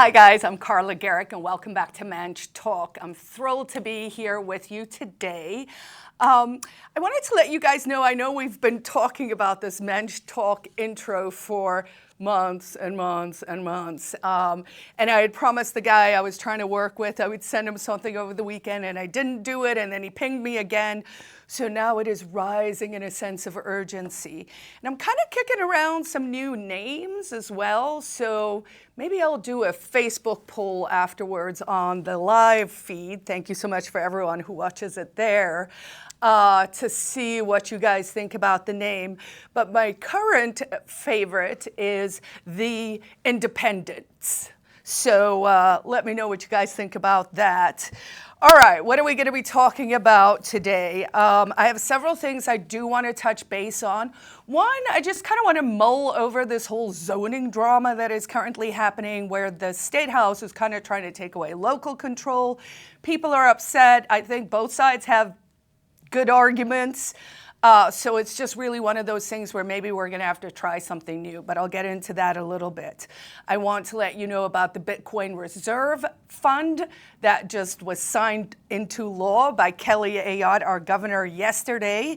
Hi guys, I'm Carla Garrick and welcome back to Manch Talk. I'm thrilled to be here with you today. I wanted to let you guys know, I know we've been talking about this Manch Talk intro for months and months and months. And I had promised the guy I was trying to work with, I would send him something over the weekend and I didn't do it, and then he pinged me again. So now it is rising in a sense of urgency. And I'm kind of kicking around some new names as well. So maybe I'll do a Facebook poll afterwards on the live feed. Thank you so much for everyone who watches it there, to see what you guys think about the name. But my current favorite is The Independents. So let me know what you guys think about that. All right, what are we going to be talking about today? I have several things I do want to touch base on. One, I just kind of want to mull over this whole zoning drama that is currently happening, where the State House is kind of trying to take away local control. People are upset. I think both sides have good arguments. So it's just really one of those things where maybe we're going to have to try something new, but I'll get into that a little bit. I want to let you know about the Bitcoin Reserve Fund that just was signed into law by Kelly Ayotte, our governor, yesterday.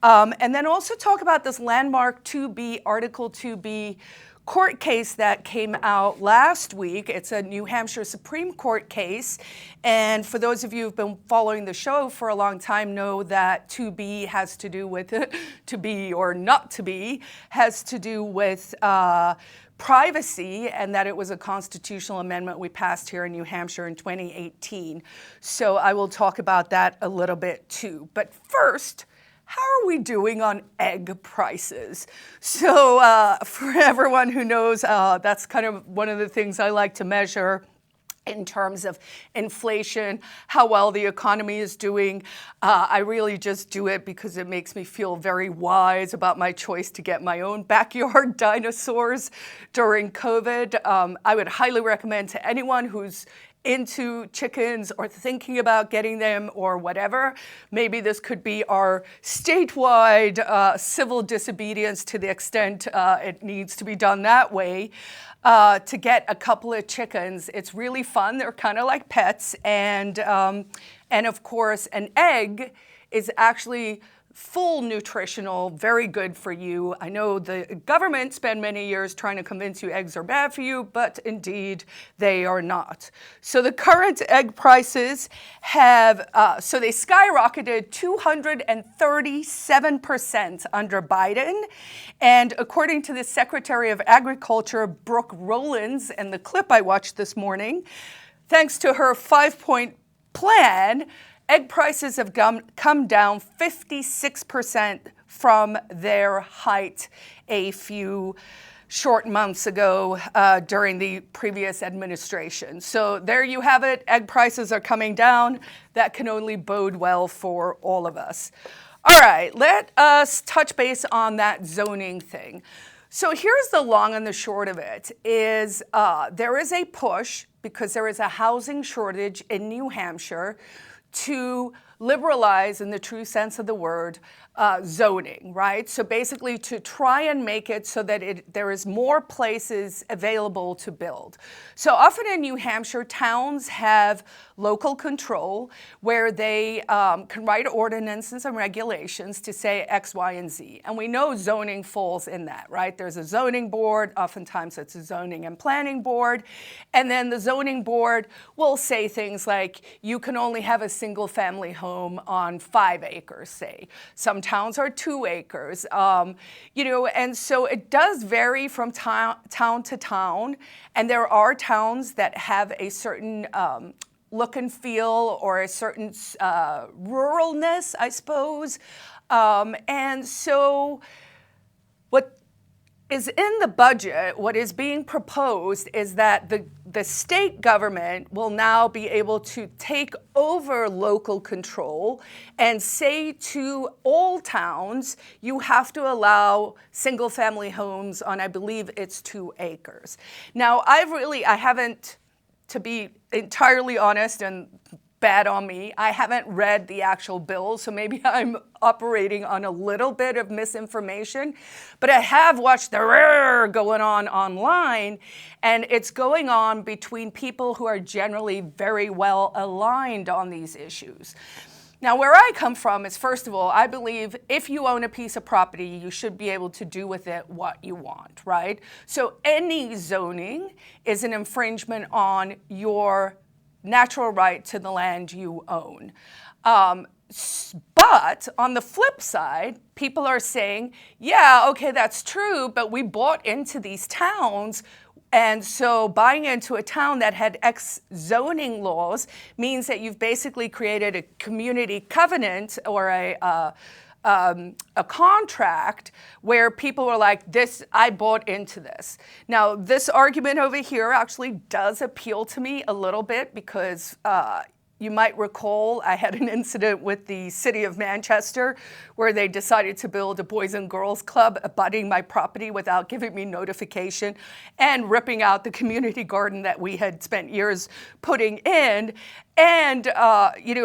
And then also talk about this landmark 2B, Article 2B court case that came out last week. It's a New Hampshire Supreme Court case. And for those of you who've been following the show for a long time know that 2B has to do with to be or not to be, has to do with privacy, and that it was a constitutional amendment we passed here in New Hampshire in 2018. So I will talk about that a little bit too. But first, how are we doing on egg prices? So for everyone who knows, that's kind of one of the things I like to measure in terms of inflation, how well the economy is doing. I really just do it because it makes me feel very wise about my choice to get my own backyard dinosaurs during COVID. I would highly recommend to anyone who's into chickens or thinking about getting them or whatever. Maybe this could be our statewide civil disobedience to the extent it needs to be done that way, to get a couple of chickens. It's really fun. They're kind of like pets. And of course, an egg is actually full nutritional, very good for you. I know the government spent many years trying to convince you eggs are bad for you, but indeed they are not. So the current egg prices have, so they skyrocketed 237% under Biden. And according to the Secretary of Agriculture, Brooke Rollins, and the clip I watched this morning, thanks to her 5-point plan, egg prices have come down 56% from their height a few short months ago during the previous administration. So there you have it. Egg prices are coming down. That can only bode well for all of us. All right, let us touch base on that zoning thing. So here's the long and the short of it, is there is a push, because there is a housing shortage in New Hampshire, to liberalize, in the true sense of the word, zoning, right? So basically to try and make it so that there is more places available to build. So often in New Hampshire, towns have local control where they can write ordinances and regulations to say X, Y, and Z. And we know zoning falls in that, right? There's a zoning board, oftentimes it's a zoning and planning board, and then the zoning board will say things like, you can only have a single family home on 5 acres, say. Some towns are 2 acres, and so it does vary from town to town, and there are towns that have a certain look and feel or a certain ruralness, I suppose. And so what is in the budget, what is being proposed is that the state government will now be able to take over local control and say to all towns, you have to allow single family homes on, I believe it's 2 acres. Now, I haven't, to be entirely honest, and bad on me. I haven't read the actual bill, so maybe I'm operating on a little bit of misinformation. But I have watched the rrr going on online, and it's going on between people who are generally very well aligned on these issues. Now, where I come from is, first of all, I believe if you own a piece of property, you should be able to do with it what you want, right? So any zoning is an infringement on your natural right to the land you own. But on the flip side, people are saying, yeah, okay, that's true, but we bought into these towns. And so buying into a town that had X zoning laws means that you've basically created a community covenant or a contract where people are like, this, I bought into this. Now, this argument over here actually does appeal to me a little bit because you might recall I had an incident with the city of Manchester where they decided to build a Boys and Girls Club abutting my property without giving me notification and ripping out the community garden that we had spent years putting in. And,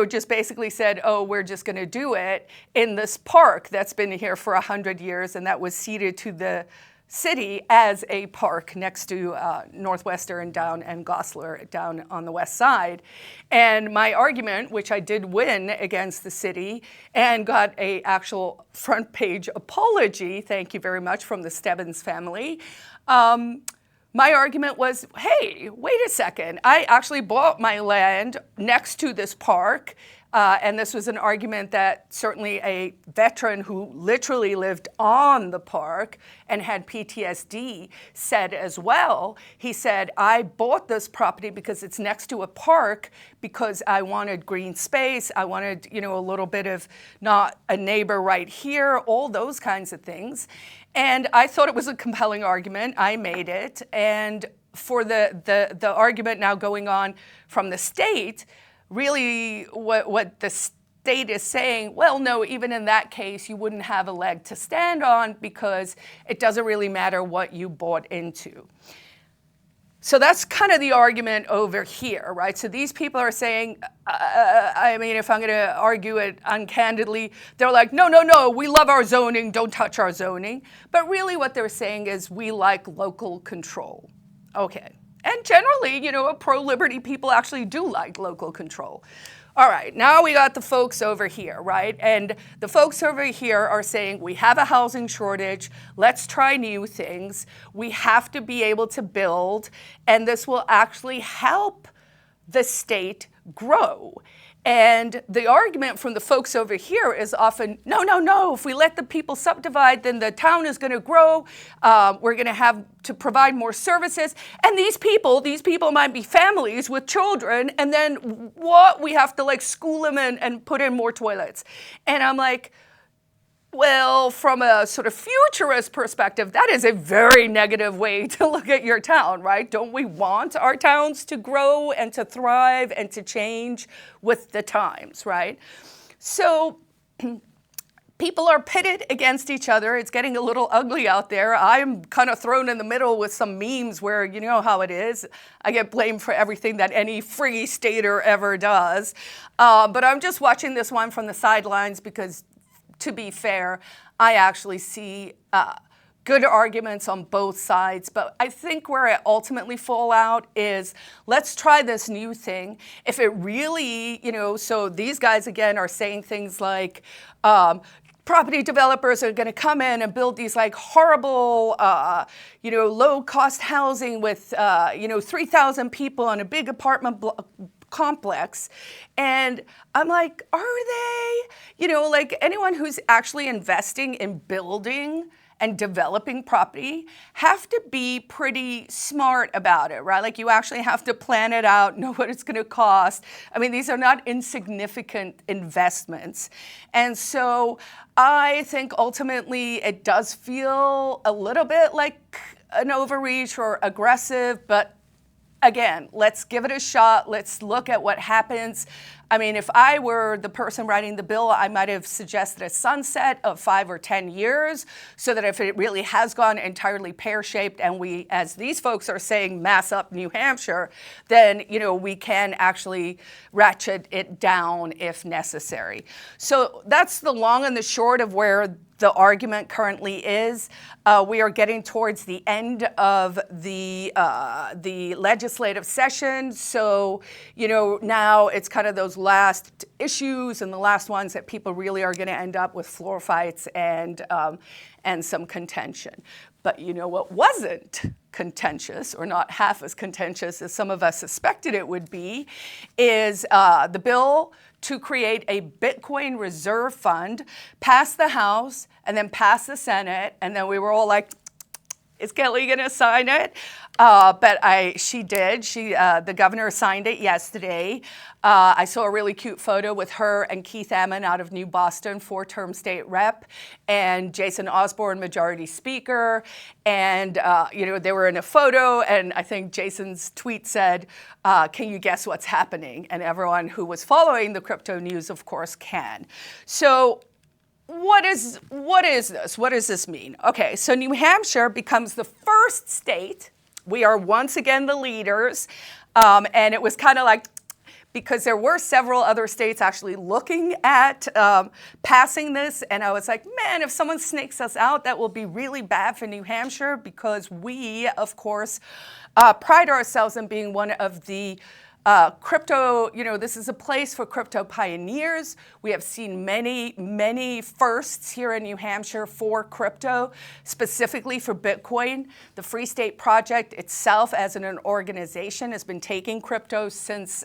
just basically said, oh, we're just going to do it in this park that's been here for 100 years and that was ceded to the city as a park next to Northwestern down and Goslar down on the west side. And my argument, which I did win against the city and got a actual front page apology, thank you very much, from the Stebbins family, my argument was, hey, wait a second. I actually bought my land next to this park. And this was an argument that certainly a veteran who literally lived on the park and had PTSD said as well. He said, I bought this property because it's next to a park because I wanted green space. I wanted, a little bit of not a neighbor right here, all those kinds of things. And I thought it was a compelling argument. I made it. And for the argument now going on from the state, really what the state is saying, well, no, even in that case, you wouldn't have a leg to stand on because it doesn't really matter what you bought into. So that's kind of the argument over here, right? So these people are saying, if I'm going to argue it uncandidly, they're like, no, we love our zoning, don't touch our zoning. But really what they're saying is we like local control. Okay. And generally, pro-liberty people actually do like local control. All right, now we got the folks over here, right? And the folks over here are saying, we have a housing shortage, let's try new things. We have to be able to build, and this will actually help the state grow. And the argument from the folks over here is often, no, if we let the people subdivide, then the town is going to grow. We're going to have to provide more services. And these people might be families with children. And then what? We have to school them and put in more toilets. And I'm like, well, from a sort of futurist perspective, that is a very negative way to look at your town, right? Don't we want our towns to grow and to thrive and to change with the times, right? So people are pitted against each other. It's getting a little ugly out there. I'm kind of thrown in the middle with some memes where you know how it is. I get blamed for everything that any free stater ever does. But I'm just watching this one from the sidelines because, to be fair, I actually see good arguments on both sides. But I think where I ultimately fall out is, let's try this new thing. If it really, so these guys, again, are saying things like, property developers are going to come in and build these horrible, low-cost housing with, 3,000 people on a big apartment complex. And I'm like, are they? Anyone who's actually investing in building and developing property have to be pretty smart about it, right? You actually have to plan it out, know what it's going to cost. These are not insignificant investments. And so I think ultimately it does feel a little bit like an overreach or aggressive, but again, let's give it a shot. Let's look at what happens. I mean, if I were the person writing the bill, I might have suggested a sunset of 5 or 10 years so that if it really has gone entirely pear-shaped and we, as these folks are saying, mass up New Hampshire, then, you know, we can actually ratchet it down if necessary. So that's the long and the short of where the argument currently is. We are getting towards the end of the legislative session. So, you know, now it's kind of those last issues and the last ones that people really are going to end up with floor fights and some contention. But you know what wasn't contentious, or not half as contentious as some of us suspected it would be, is the bill to create a Bitcoin reserve fund, passed the House, and then passed the Senate, and then we were all like, is Kelly going to sign it? But she did. The governor signed it yesterday. I saw a really cute photo with her and Keith Ammon out of New Boston, 4-term state rep, and Jason Osborne, majority speaker. And, you know, they were in a photo, and I think Jason's tweet said, can you guess what's happening? And everyone who was following the crypto news, of course, can. So what is this? What does this mean? Okay, so New Hampshire becomes the first state. We are once again the leaders. And it was kind of like, because there were several other states actually looking at passing this. And I was like, man, if someone snakes us out, that will be really bad for New Hampshire, because we, of course, pride ourselves in being one of the crypto, you know, this is a place for crypto pioneers. We have seen many, many firsts here in New Hampshire for crypto, specifically for Bitcoin. The Free State Project itself as an organization has been taking crypto since,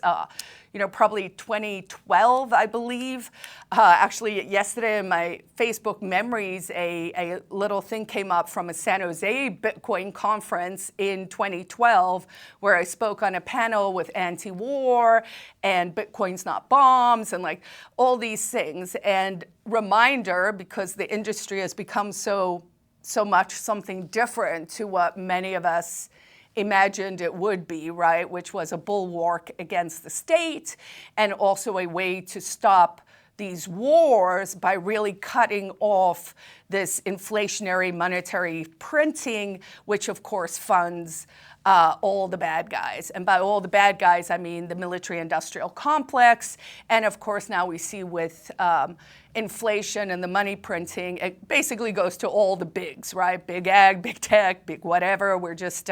you know, probably 2012, I believe. Actually, yesterday in my Facebook memories, a little thing came up from a San Jose Bitcoin conference in 2012, where I spoke on a panel with anti-war and Bitcoin's not bombs and like all these things. And reminder, because the industry has become so much something different to what many of us imagined it would be, right? Which was a bulwark against the state and also a way to stop these wars by really cutting off this inflationary monetary printing, which of course funds all the bad guys. And by all the bad guys, I mean the military-industrial complex. And of course, now we see with inflation and the money printing, it basically goes to all the bigs, right? Big ag, big tech, big whatever. We're just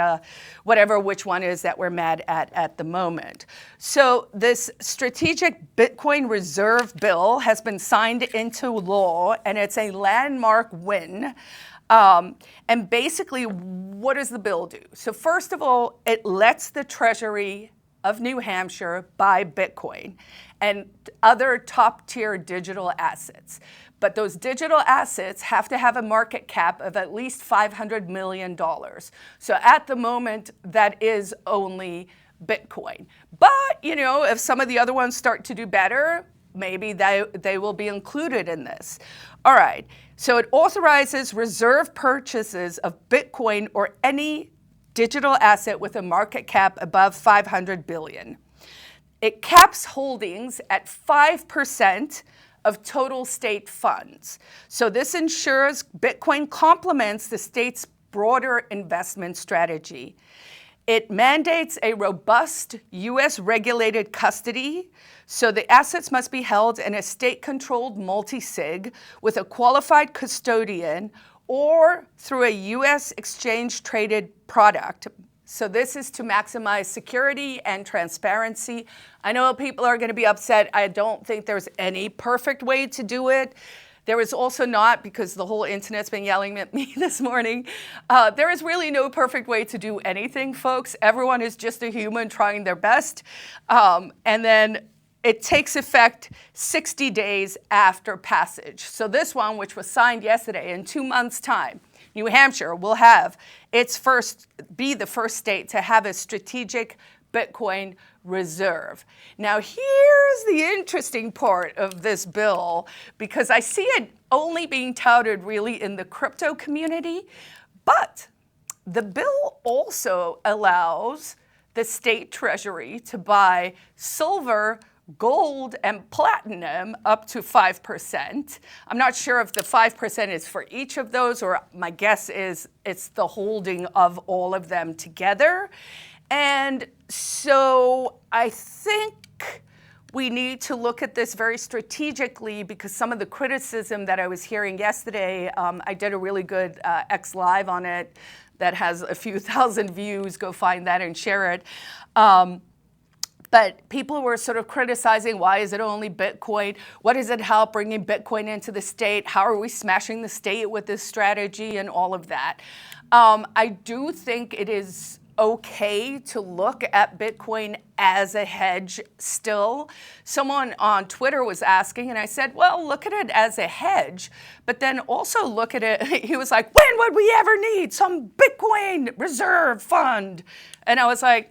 whatever which one is that we're mad at the moment. So this strategic Bitcoin reserve bill has been signed into law, and it's a landmark win. And basically, what does the bill do? So first of all, it lets the Treasury of New Hampshire buy Bitcoin and other top-tier digital assets. But those digital assets have to have a market cap of at least $500 million. So at the moment, that is only Bitcoin. But, you know, if some of the other ones start to do better, maybe they will be included in this. All right, so it authorizes reserve purchases of Bitcoin or any digital asset with a market cap above $500 billion. It caps holdings at 5% of total state funds. So this ensures Bitcoin complements the state's broader investment strategy. It mandates a robust U.S. regulated custody, so the assets must be held in a state-controlled multi-sig with a qualified custodian or through a U.S. exchange-traded product. So this is to maximize security and transparency. I know people are going to be upset. I don't think there's any perfect way to do it. There is also not, because the whole internet's been yelling at me this morning, there is really no perfect way to do anything, folks. Everyone is just a human trying their best. And then it takes effect 60 days after passage. So this one, which was signed yesterday, in 2 months' time, New Hampshire will be the first state to have a strategic Bitcoin reserve. Now, here's the interesting part of this bill, because I see it only being touted really in the crypto community, but the bill also allows the state treasury to buy silver gold and platinum up to 5%. I'm not sure if the 5% is for each of those, or my guess is it's the holding of all of them together. And so I think we need to look at this very strategically, because some of the criticism that I was hearing yesterday, I did a really good X Live on it that has a few thousand views. Go find that and share it. But people were sort of criticizing, why is it only Bitcoin? What does it help bringing Bitcoin into the state? How are we smashing the state with this strategy and all of that? I do think it is okay to look at Bitcoin as a hedge still. Someone on Twitter was asking, and I said, well, look at it as a hedge, but then also look at it. He was like, when would we ever need some Bitcoin reserve fund? And I was like,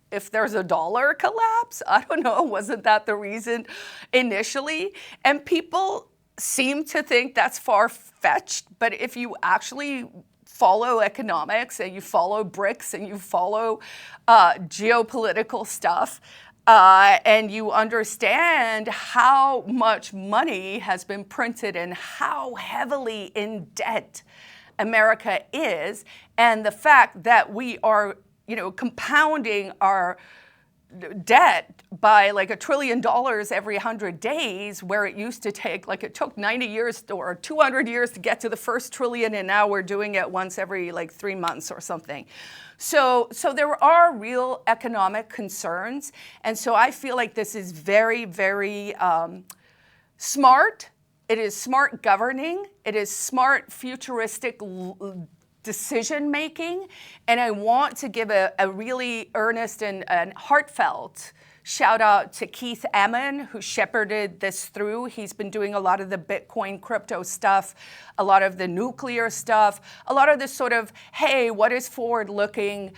if there's a dollar collapse, I don't know, wasn't that the reason initially? And people seem to think that's far-fetched, but if you actually follow economics and you follow BRICS and you follow geopolitical stuff, and you understand how much money has been printed and how heavily in debt America is, and the fact that we are compounding our debt by like $1 trillion every 100 days, where it used to take, like it took 90 years or 200 years to get to the first trillion, and now we're doing it once every like 3 months or something. So there are real economic concerns, and so I feel like this is very, very smart. It is smart governing. It is smart futuristic decision making, and I want to give a really earnest and heartfelt shout out to Keith Ammon, who shepherded this through. He's been doing a lot of the Bitcoin crypto stuff, a lot of the nuclear stuff, a lot of this sort of, hey, what is forward-looking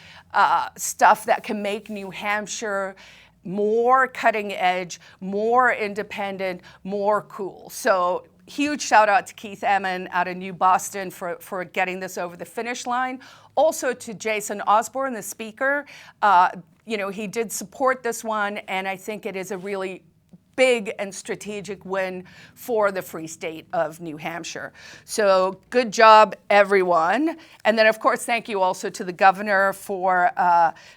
stuff that can make New Hampshire more cutting edge, more independent, more cool. So huge shout out to Keith Ammon out of New Boston for getting this over the finish line. Also to Jason Osborne, the speaker. He did support this one, and I think it is a really big and strategic win for the Free State of New Hampshire. So good job, everyone. And then, of course, thank you also to the governor for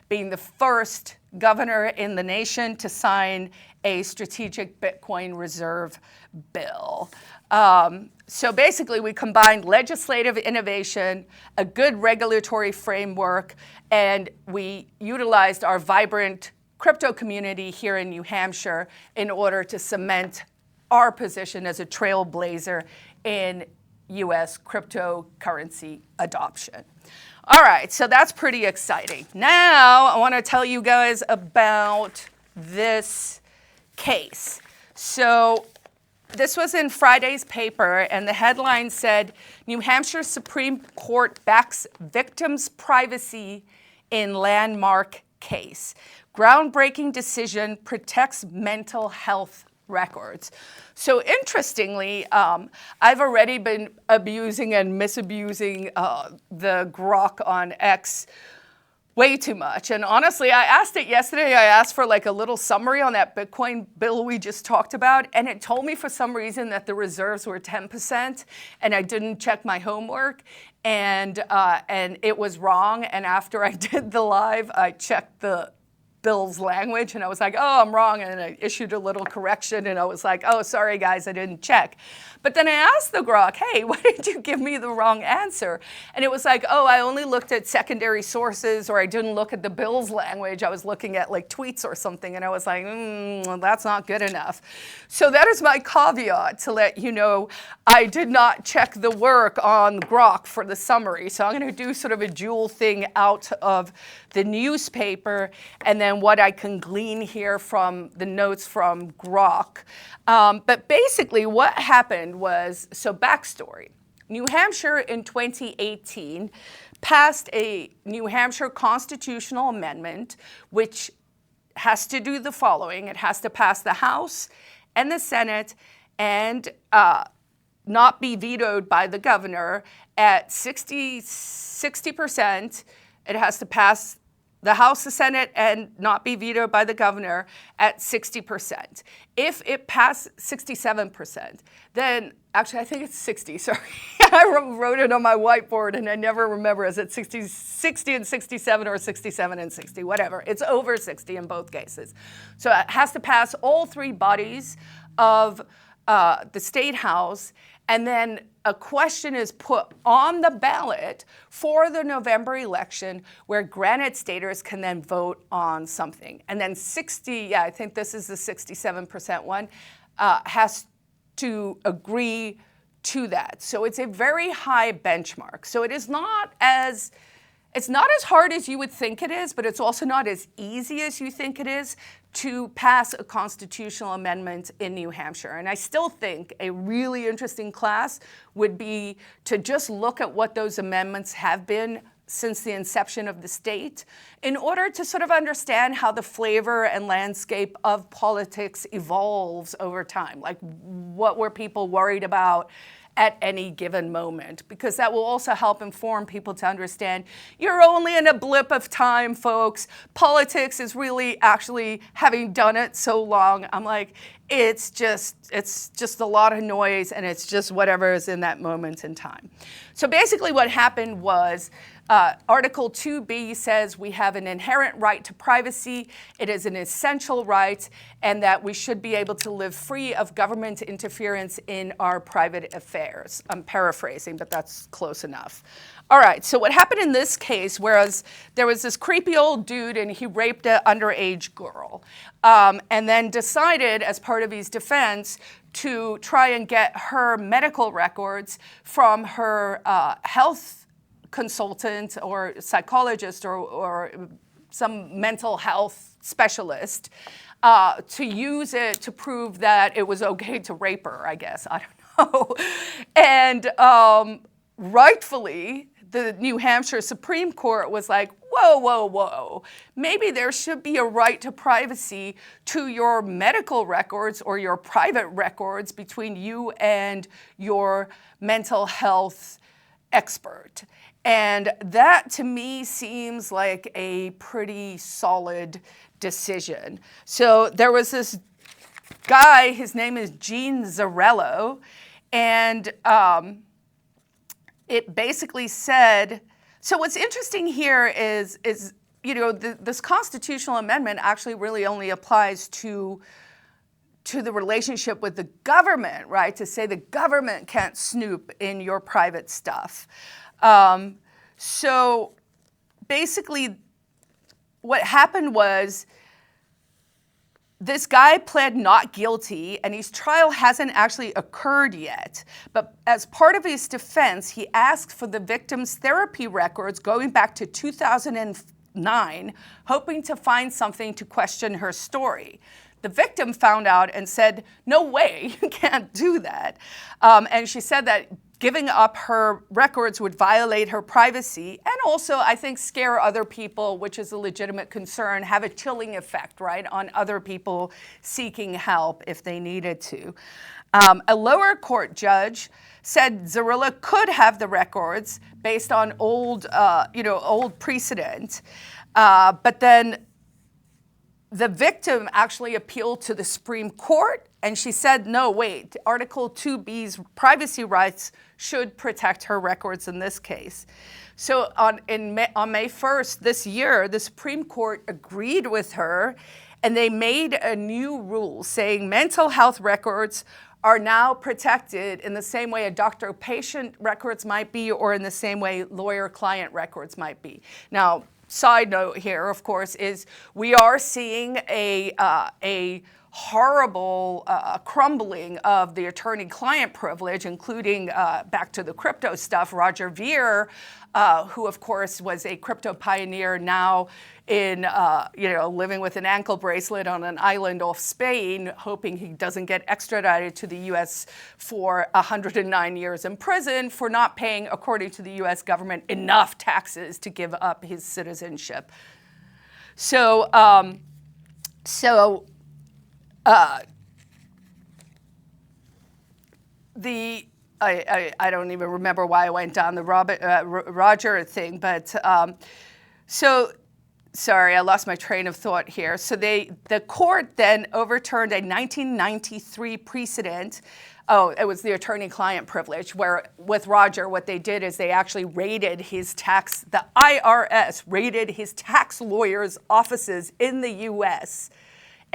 being the first governor in the nation to sign a strategic Bitcoin reserve bill. So basically, we combined legislative innovation, a good regulatory framework, and we utilized our vibrant crypto community here in New Hampshire in order to cement our position as a trailblazer in U.S. cryptocurrency adoption. All right, so that's pretty exciting. Now, I want to tell you guys about this case. So this was in Friday's paper, and the headline said, New Hampshire Supreme Court backs victims' privacy in landmark case. Groundbreaking decision protects mental health records. So interestingly, I've already been abusing and misusing the Grok on X way too much. And honestly, I asked it yesterday. I asked for like a little summary on that Bitcoin bill we just talked about, and it told me for some reason that the reserves were 10%, and I didn't check my homework, and it was wrong. And after I did the live, I checked the bill's language, and I was like, oh, I'm wrong, and I issued a little correction, and I was like, oh, sorry, guys, I didn't check. But then I asked the Grok, hey, why did you give me the wrong answer? And it was like, oh, I only looked at secondary sources, or I didn't look at the bill's language. I was looking at like tweets or something, and I was like, well, that's not good enough. So that is my caveat to let you know I did not check the work on Grok for the summary. So I'm going to do sort of a dual thing out of the newspaper and then what I can glean here from the notes from Grok. But basically what happened was, so backstory. New Hampshire in 2018 passed a New Hampshire constitutional amendment which has to do the following. It has to pass the House and the Senate and not be vetoed by the governor at 60%. It has to pass the House, the Senate, and not be vetoed by the governor at 60%. If it passed 67%, then actually I think it's 60, sorry. I wrote it on my whiteboard and I never remember, is it 60 and 67 or 67 and 60, whatever. It's over 60 in both cases. So it has to pass all three bodies of the state house, and then a question is put on the ballot for the November election where Granite Staters can then vote on something. And then 60, I think this is the 67% one, has to agree to that. So it's a very high benchmark. So it's not as hard as you would think it is, but it's also not as easy as you think it is to pass a constitutional amendment in New Hampshire. And I still think a really interesting class would be to just look at what those amendments have been since the inception of the state in order to sort of understand how the flavor and landscape of politics evolves over time. Like, what were people worried about at any given moment, because that will also help inform people to understand you're only in a blip of time, folks. Politics is really, actually, having done it so long, I'm like, it's just a lot of noise, and it's just whatever is in that moment in time. So basically what happened was Article 2B says we have an inherent right to privacy. It is an essential right, and that we should be able to live free of government interference in our private affairs. I'm paraphrasing, but that's close enough. All right, so what happened in this case, whereas there was this creepy old dude and he raped an underage girl, and then decided as part of his defense to try and get her medical records from her health consultant or psychologist or some mental health specialist to use it to prove that it was okay to rape her, I guess. I don't know. And rightfully, the New Hampshire Supreme Court was like, whoa, whoa, whoa. Maybe there should be a right to privacy to your medical records or your private records between you and your mental health expert. And that, to me, seems like a pretty solid decision. So there was this guy, his name is Gene Zarello, and it basically said, so what's interesting here is you know, this constitutional amendment actually really only applies to the relationship with the government, right? To say the government can't snoop in your private stuff. So basically what happened was this guy pled not guilty, and his trial hasn't actually occurred yet. But as part of his defense, he asked for the victim's therapy records going back to 2009, hoping to find something to question her story. The victim found out and said, no way, you can't do that. And she said that giving up her records would violate her privacy and also, I think, scare other people, which is a legitimate concern, have a chilling effect, right, on other people seeking help if they needed to. A lower court judge said Zarilla could have the records based on old precedent, but then the victim actually appealed to the Supreme Court, and she said, no, wait, Article 2B's privacy rights should protect her records in this case. So on May 1st this year, the Supreme Court agreed with her, and they made a new rule saying mental health records are now protected in the same way a doctor-patient records might be, or in the same way lawyer-client records might be. Now, side note here, of course, is we are seeing a horrible crumbling of the attorney-client privilege, including, back to the crypto stuff, Roger Ver, who, of course, was a crypto pioneer, now in, living with an ankle bracelet on an island off Spain, hoping he doesn't get extradited to the U.S. for 109 years in prison for not paying, according to the U.S. government, enough taxes to give up his citizenship. So, I don't even remember why I went down the Roger thing, but so Sorry, I lost my train of thought here. So the court then overturned a 1993 precedent. Oh, it was the attorney-client privilege, where with Roger, what they did is they actually raided his tax, the IRS raided his tax lawyers' offices in the U.S.,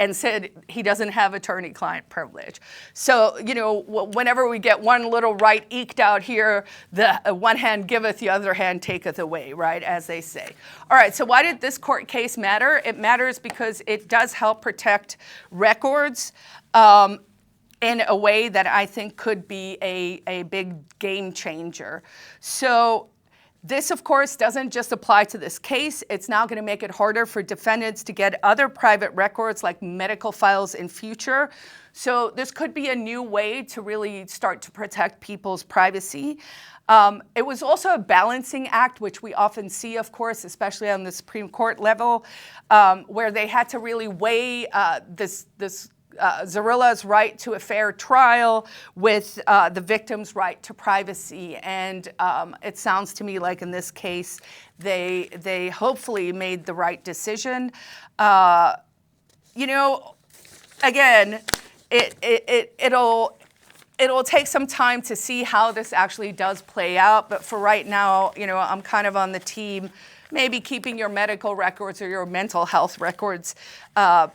and said he doesn't have attorney-client privilege. So, you know, whenever we get one little right eked out here, the one hand giveth, the other hand taketh away, right, as they say. All right, so why did this court case matter? It matters because it does help protect records in a way that I think could be a big game changer. So, this, of course, doesn't just apply to this case. It's now going to make it harder for defendants to get other private records like medical files in future. So this could be a new way to really start to protect people's privacy. It was also a balancing act, which we often see, of course, especially on the Supreme Court level, where they had to really weigh Zarilla's right to a fair trial with the victim's right to privacy. And it sounds to me like in this case, they hopefully made the right decision. You know, again, it'll take some time to see how this actually does play out. But for right now, you know, I'm kind of on the team maybe keeping your medical records or your mental health records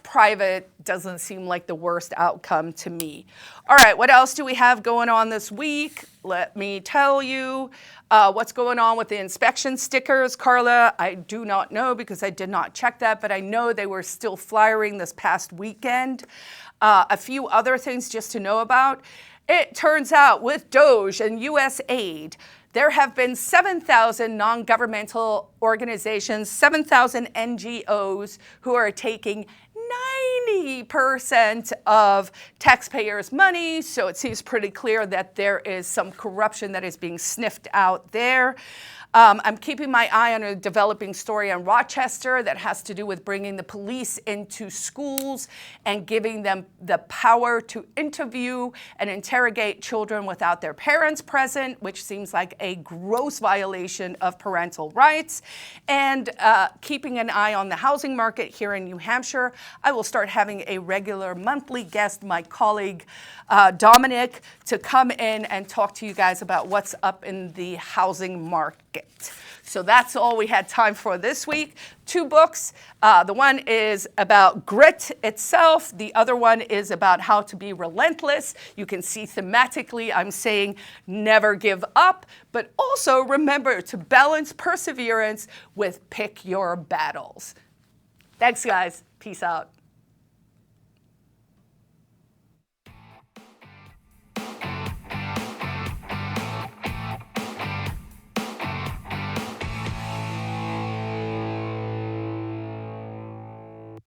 private doesn't seem like the worst outcome to me. All right, what else do we have going on this week? Let me tell you what's going on with the inspection stickers. Carla, I do not know because I did not check that, but I know they were still flyering this past weekend. A few other things just to know about. It turns out with DOGE and U.S. aid, there have been 7,000 non-governmental organizations, 7,000 NGOs who are taking 90% of taxpayers' money. So it seems pretty clear that there is some corruption that is being sniffed out there. I'm keeping my eye on a developing story on Rochester that has to do with bringing the police into schools and giving them the power to interview and interrogate children without their parents present, which seems like a gross violation of parental rights. And keeping an eye on the housing market here in New Hampshire. I will start having a regular monthly guest, my colleague Dominic, to come in and talk to you guys about what's up in the housing market. So that's all we had time for this week. 2 books. The one is about grit itself. The other one is about how to be relentless. You can see thematically I'm saying never give up, but also remember to balance perseverance with pick your battles. Thanks, guys. Peace out.